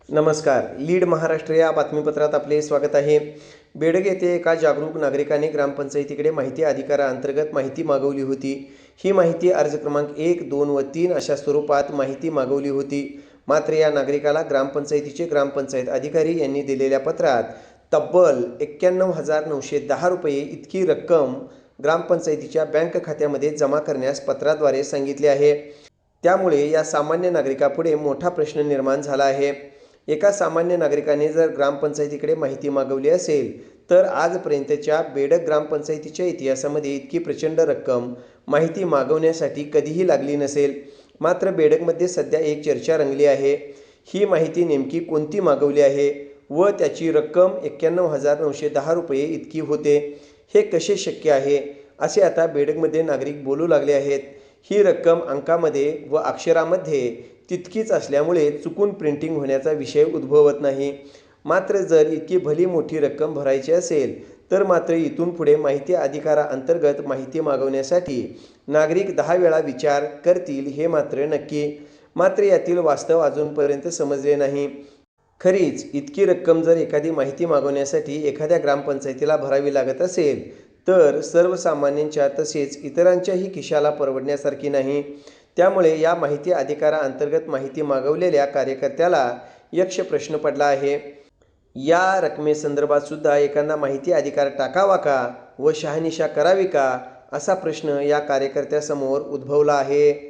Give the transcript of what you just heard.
नमस्कार. लीड महाराष्ट्र या बातमीपत्रात आपले स्वागत आहे. बेडग येथे एका जागरूक नागरिकाने ग्रामपंचायतीकडे माहिती अधिकाराअंतर्गत माहिती मागवली होती. ही माहिती अर्ज क्रमांक 1, 2 व 3 अशा स्वरूपात माहिती मागवली होती. मात्र या नागरिकाला ग्रामपंचायतीचे ग्रामपंचायत अधिकारी यांनी दिलेल्या पत्रात तब्बल 91,910 रुपये इतकी रक्कम ग्रामपंचायतीच्या बँक खात्यामध्ये जमा करण्यास पत्राद्वारे सांगितले आहे. त्यामुळे या सामान्य नागरिकापुढे मोठा प्रश्न निर्माण झाला आहे. एका सामान्य नागरिकाने जर ग्रामपंचायतीकडे माहिती मागवली असेल तर आजपर्यंतच्या बेडग ग्रामपंचायतीच्या इतिहासामध्ये इतकी प्रचंड रक्कम माहिती मागवण्यासाठी कधीही लागली नसेल. मात्र बेडगमध्ये सध्या एक चर्चा रंगली आहे. ही माहिती नेमकी कोणती मागवली आहे व त्याची रक्कम 91,910 रुपये इतकी होते, हे कसे शक्य आहे असे आता बेडगमध्ये नागरिक बोलू लागले आहेत. ही रक्कम अंकामध्ये व अक्षरामध्ये तितकीच असल्यामुळे चुकून प्रिंटिंग होण्याचा विषय उद्भवत नाही. मात्र जर इतकी भली मोठी रक्कम भरायची असेल तर मात्र इथून पुढे माहिती अधिकाराअंतर्गत माहिती मागवण्यासाठी नागरिक 10 वेळा विचार करतील हे मात्र नक्की. मात्र यातील वास्तव अजूनपर्यंत समजले नाही. खरीच इतकी रक्कम जर एखादी माहिती मागवण्यासाठी एखाद्या ग्रामपंचायतीला भरावी लागत असेल तर सर्वसामान्यांच्या तसेच इतरांच्याही खिशाला परवडण्यासारखी नाही. त्यामुळे या माहिती अधिकाराअंतर्गत माहिती मागवलेल्या कार्यकर्त्याला यक्ष प्रश्न पडला आहे. या रकमेसंदर्भात सुद्धा एखादा माहिती अधिकार टाकावा का व शहानिशा करावी का असा प्रश्न या कार्यकर्त्यासमोर उद्भवला आहे.